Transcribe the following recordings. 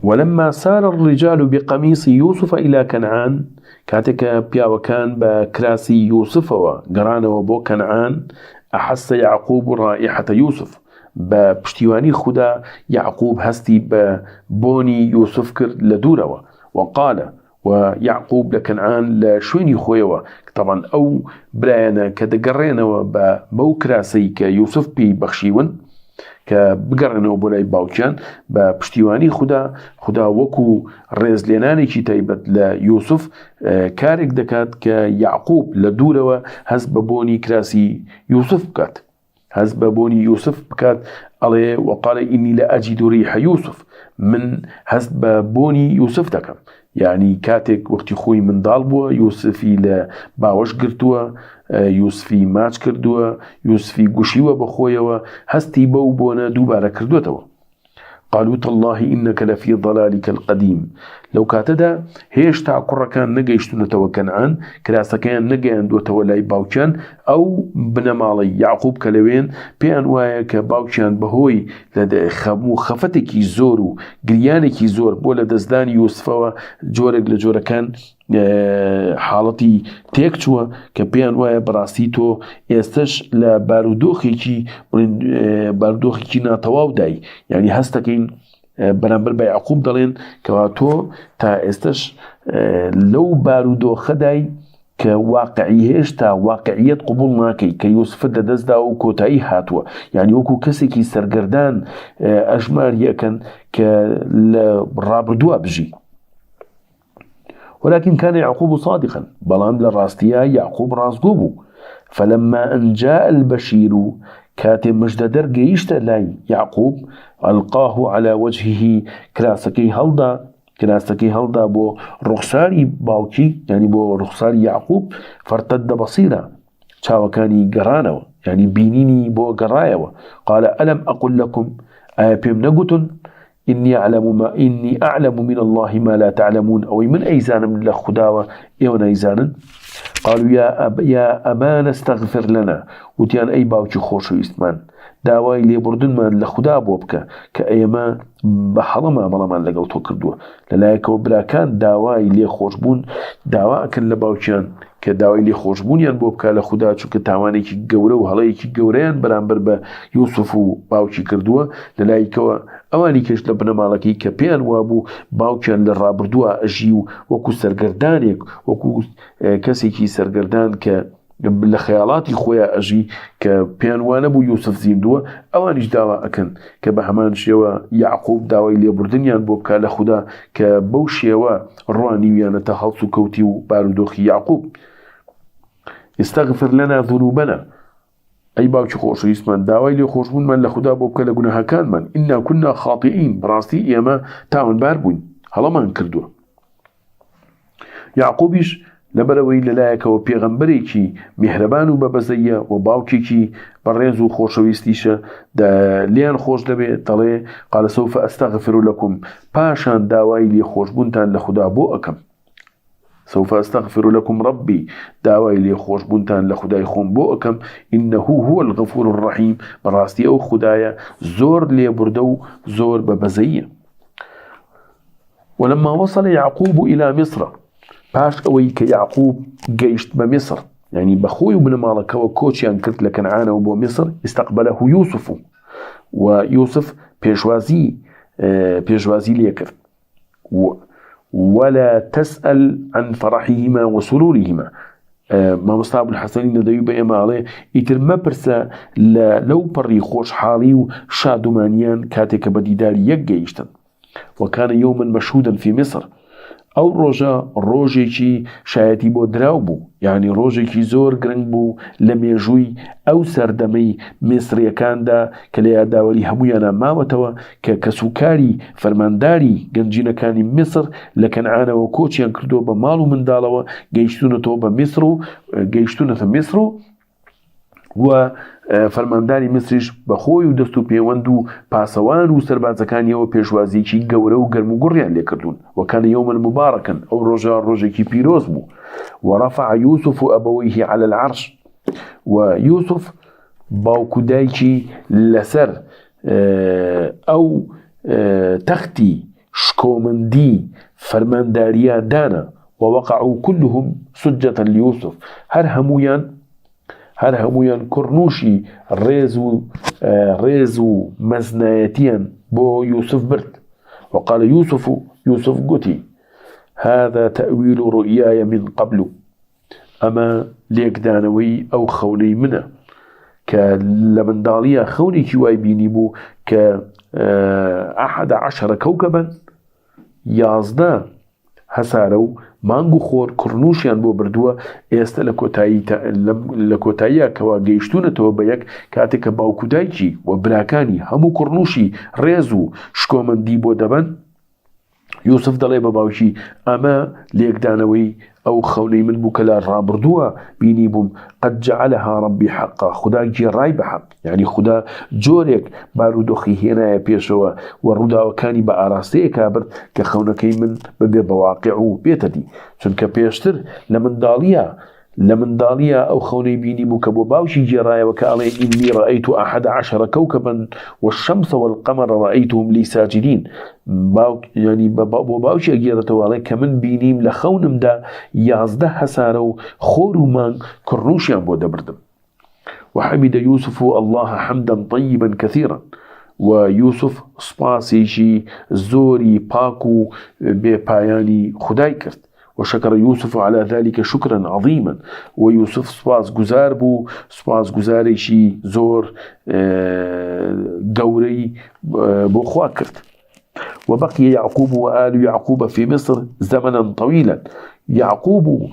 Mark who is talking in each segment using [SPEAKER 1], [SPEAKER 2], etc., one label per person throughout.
[SPEAKER 1] ولما سار الرجال بقميص يوسف إلى كنعان كاتك بياوكان بكراسي يوسف وقران وبو كنعان أحس يعقوب رائحة يوسف بپشتیوانی خدا يعقوب هستي ببوني يوسف كر لدوروا وقال ويعقوب لكنعان لشويني خويوا طبعا أو براينا كدقرينا وبوكراسي كيوسف بي بخشيون كبقرنا وبولاي باوكيان بپشتیوانی خدا وكو ريز ليناني كي تايبت ليوسف كارك دكات كيعقوب لدوروا هز ببوني كراسي يوسف بكات هز ببوني يوسف بكات عليه وقال إني لا أجد ريح يوسف من هز ببوني يوسف دكم يعني كاتك وقتی خوی من دال بووە یوسفی لە باوەش گرتووە یوسفی ماچ کردووە یوسفی گوشیوە بەخۆیەوە هەستی بەو بۆنە دووبارە کردوێتەوە قالوا تالله إنك لفي ضلالك القديم لو كاتدا هێشتا کوڕەکان نەگەیشتونەتەوە کەنعان کراسەکەیان نەگەیاندووەتەوە لای باوکیان ئەو بنەماڵەی یعقوب کە لەوێن پێیان وایە کە باوکیان بەهۆی خەفەتێکی زۆر و گریانێکی زۆر بۆ لە دەستدانی یوسفەوە جۆرێک لە جۆرەکان حاڵەتی تێک چووە کە پێیان وایە بەڕاستی تۆ ئێستش لە بارودۆخێکی ناتەواو دای یعنی هەستەکەین بەرامبەر بە یعقوب دەڵێن کەوا تۆ تا ئێستش لەو بارودۆخەدای کە واقعی هێشتا واقعیت قبول ناکەی کە یوسفت لەدەستدا و کۆتایی هاتووە یعنی وەکو کەسێکی سەرگەردان ئەژماریەکەن کە لە ڕابردووە بژی ولكن كان يعقوب صادقا بلان للراستيا يعقوب راسقوبو فلما أن جاء البشير كاتب مجددر جيشت لاي يعقوب ألقاه على وجهه كراسكي هلدا بو رخصاري باوكي يعني بو رخصاري يعقوب فارتد بصيرا شاوكاني قرانو يعني بينيني بو قرايو قال ألم أقل لكم أبيم نقتن إني أعلم من الله ما لا تعلمون أو من أيزان من الخداوة إيوان أيزانا قالوا يا أمان استغفر لنا وتيان أي باوكي خوشو إستمان داوای لێبوردنمان لە خوددا بۆ بکە کە ئێمە بە هەڵەما بەڵامان لەگەڵ تۆ کردووە لەلایەکەوە براکان داوای لێخۆشبوون داواکەن لە باوکیان کە داوای لێخۆشبوونیان بۆ بکە لە خوددا چونکە تاوانێکی گەورە و هەڵەیەکی گەورەیان بەرامبەر بە یوسف و باوکی کردووە لەلایەکەوە ئەوانی کەش لە بنەماڵەکەی کە پێیان وابوو باوکیان لە ڕابردووە ئەژی و وەکو سەرگەردانێک وەکو کەسێکی سەرگەردان کە لە خەیاڵاتی خۆیان ئەژی کە پێیان وانە بوو یوسف زیندووە ئەوانیش داوا ئەکەن کە بە هەمان شێوە یعقوب داوای لێبوردنیان بۆ بکە لە خوددا کە بەو شێوە ڕوانیویانەتە هەڵس و کەوتی و بارودۆخی یعقوب استغفر لنا ذنوبنا ئەی باوکی خۆشەویستمان داوای لێخۆشبوونمان لە خوددا بۆ بکە لە گوناهەکانمان ئینا کونا خاطئین بەڕاستی ئێمە تاوانبار بووین هەڵەمان کردووە یعقوبیش لەبەرەوەی لەلایەکەوە پێغەمبەرێکی میهرەبان و بەبەزەیە و باوکێکی بەڕێز و خۆشەویستیشە لێیان خۆش دەبێت دەڵێ قال سوف أستغفر لكم پاشان داوای لێخۆشبوونتان لە خوددا بۆ ئەکەم سوف أستغفر لكم ربي داوای لێخۆشبوونتان لە خودای خۆم بۆ ئەکەم إنه هو الغفور الرحيم بەڕاستی ئەو خودایە زۆر لێبوردە و زۆر بەبەزەیە ولما وصل يعقوب إلى مصر باش ئەوەی کە یعقوب گەیشت بە مصر يعني بەخۆی و بنەماڵەکەوە کۆچیان کرد لە کەنعانەوە بۆ مصر استقبله يوسف و يوسف پێشوازی لێ کرد ولا تسأل عن فرحهما وسرورهما مامۆستا عەبدولحەسەنی نەدەوی بە ئێماڵێ ئیتر مەپرسە لەو پەڕی خۆشحاڵی و شادومانیان کاتێک کە بە دیداری یەک گەیشتن وكان يوما مشهودا في مصر ئەو ڕۆژە ڕۆژێکی شایەتی بۆ دراو بوو یعنی ڕۆژێکی زۆر گرنگ بوو لە مێژووی ئەو سەردەمەی میسریەکاندا کە لە یاداوەری هەموویانە ماوەتەوە کە کەسوکاری فەرمانداری گەنجینەکانی میسر لە کەنعانەوە کۆچیان کردووە بە ماڵ و منداڵەوە گەیشتونەتەوە بە گەیشتونەتە میسر و فەرمانداری میسریش بەخۆی و دەست و پەیوەند و پاسەوان و سەربازەکانیەوە پێشوازیی گەورە و گەرم و گوڕیان لێ کردوون وكان يوما مباركا ئەو ڕۆژێکی پیرۆز بوو ورفع يوسف أبويه على العرش ويوسف باوکو دایکی لەسەر ئەو تەختی شكومندي فرمان داريا دانا ووقعوا كلهم سجة ليوسف هر همويان كرنوشي ريزو مزنايتيا بو يوسف برد وقال يوسف قتي هذا تأويل رؤياي من قبل أما ليك دانوي أو خولي منه كلمن داليا خوني كواي بيني بو ك11 كوكبا يازدا هسارو مانگو خور کرنوشیان بۆ بردووە ئێستا لە کۆتاییە کەوا گەیشتونەتەوە بە یەک کاتێک کە باوکو دایکی و براکانی هەموو کوڕنووشی ڕێز و شکۆمەندی بۆ دەبەن یوسف دەڵێ بە باوکی ئەمە لێکدانەوەی ئەو خەونەی من بوو کە لە ڕابردووە بینی بووم قد جعلها ربي حقا خدا گێڕای بە حەق یعنی خدا جۆرێک بارودۆخی هێنایە پێشەوە و ڕووداوەکانی بە ئاراستەیەکا برد کە خەونەکەی من ببێ بە واقع و بێتە دی چونکە پێشتر لە منداڵیە ئەو خەونەی بینی بوو کە بۆ باوکی گێڕایەوە کە ئەڵێ ئینی ڕەئەیت 11 كوكبا والشمس والقمر رأيتهم لي ساجدين يعني بۆ باوکی ئەگێڕێتەوە ئەڵێ کە من بینیم لە خەونمدا 11 هەسارە و خۆر و مانگ کڕنووشیان بۆ دەبردم وحمد يوسف الله حمدا طيبا كثيرا ويوسف سپاسێکی زۆری پاک و بێپایانی خدای کرد وشكر يوسف على ذلك شكرا عظيما ويوسف سپاس گزار بو سپاس گزارێکی زۆر گەورەی بۆ خوا کرد وبقي يعقوب وآل يعقوب في مصر زمنا طويلا يعقوب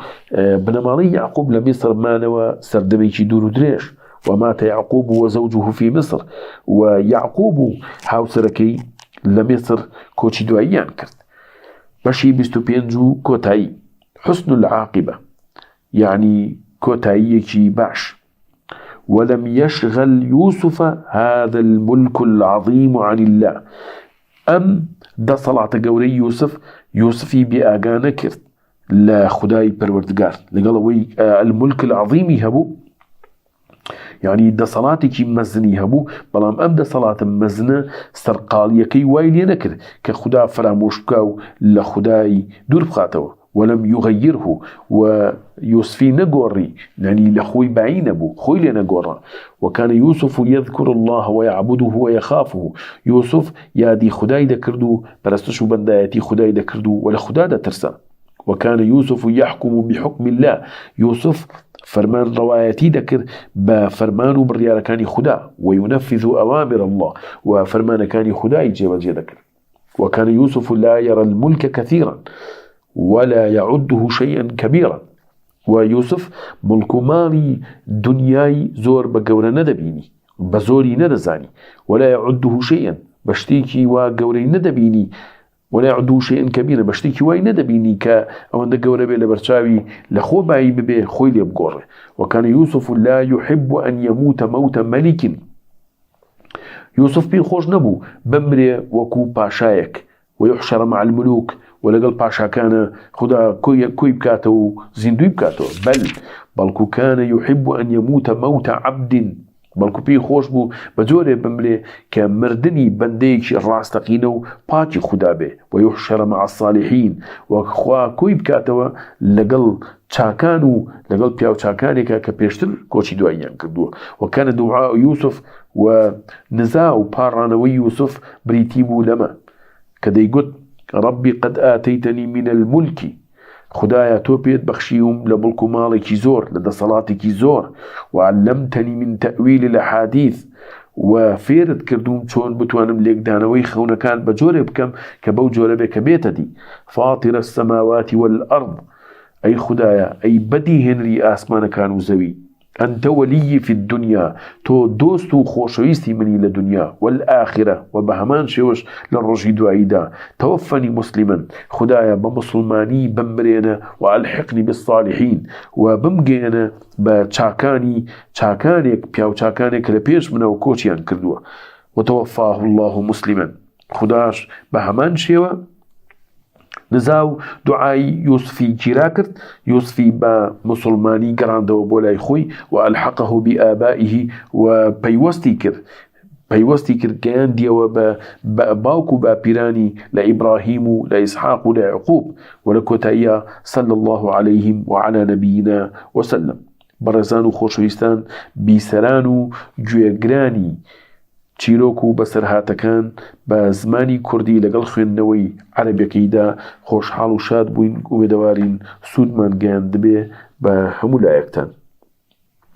[SPEAKER 1] بنماڵی يعقوب لمصر مانەوە سەردەمێکی دوور و درێژ ومات يعقوب وزوجه في مصر ويعقوب هاوسەرەکەی لمصر کۆچی دواییان کرد بشي 25 كوتاي حسن العاقبة يعني كوتايكي باش ولم يشغل يوسف هذا الملك العظيم عن الله دا صلاة قوري يوسفي بآقانا كرت لا خداي پروردگار لقالوي الملك العظيم هبو يعني دا صلاتي مزني هبو بلام دا صلاة مزنة سرقاليكي وايلي نكر كخدا فراموشكاو لخداي دور بخاتو ولم يغيره ويوسفي نقوري يعني لخوي بعين أبو خوي لنا قورا وكان يوسف يذكر الله ويعبده ويخافه يوسف يادي خداي دكردو برستشو بندايتي خداي دكردو ولا خدا دا ترسى وكان يوسف يحكم بحكم الله يوسف فرمان روايتي ذكر بفرمان بريال كان خدا وينفذ أوامر الله وفرمان كان خدا يجيب ذكر وكان يوسف لا يرى الملك كثيرا ولا يعده شيئا كبيرا ويوسف ملك مالي دنياي زور بقورة ندبيني بزوري ندزاني ولا يعده شيئا بشتيكي وقوري ندبيني ولا يعدو شيئا كبيرا بشتيكي واي ندبيني كأوان دقورة بي لبرشاوي لخو باي ببي خوي ليبقوره وكان يوسف لا يحب أن يموت موت ملك يوسف بين خوش نبو بمري وكو باشايك ويحشر مع الملوك ولقل باشا كان خدا كوي بكاتو زندوي بكاتو بل كان يحب أن يموت موت عبد بەڵکو پێی خۆش بوو بە جۆرێ بمرێ کە مردنی بەندەیەکی ڕاستەقینە و پاکی خوددا بێ ويحشر مع الصالحين وخوا کۆی بکاتەوە لەگەڵ چاکان و لەگەڵ پیاو چاکانێکە کە پێشتر کۆچی دواییان کردووە وكان دعاء يوسف ونزا و پاڕانەوەی يوسف بریتی بوو لەمە کە دەیگوت ربي قد آتيتني من الملك خدايا توبيت بخشيهم لملك مالك زور لدى صلاتك زور وعلمتني من تأويل الأحاديث وفيرت كردوم چون بتوانم ليك دانوي خونا كان بجوري بكم كبو جوري بك بيتدي فاطر السماوات والأرض أي خدايا أي بدي هنري آسمان كانوا زوي أنت ولي في الدنيا تو دوستو خوشويستي مني للدنيا والآخرة وبهمان شوش للرشيد وعيدا توفني مسلما خدايا بمسلماني بمرينا وألحقني بالصالحين وبمجينا بچاكانيك بياو چاكانيك لبيش منا وكوشيان كردوا وتوفاه الله مسلما خداش بهمان شوش نزاو دعاي يوسفي جيراكرت يوسفي بمسلماني قراندو بولاي خوي وألحقه بآبائه وبيوستي كر پەیوەستی کرد گەیاندیەوە بە باوک و باپیرانی لە ئیبراهیم و لە ئیسحاق و لە یعقوب و لە کۆتاییە صلى الله عليه وعلى نبينا وسلم. بەڕێزان و خۆشەویستان، بیسەران و گوێگرانی چیرۆک و بەسەرهاتەکان بە زمانی کوردی لەگەڵ خوێندنەوەی عەرەبیەکەیدا خۆشحاڵ و شاد بووین. ئومێدەوارین سوودمان گەیاندبێ بە هەموو لایەکتان.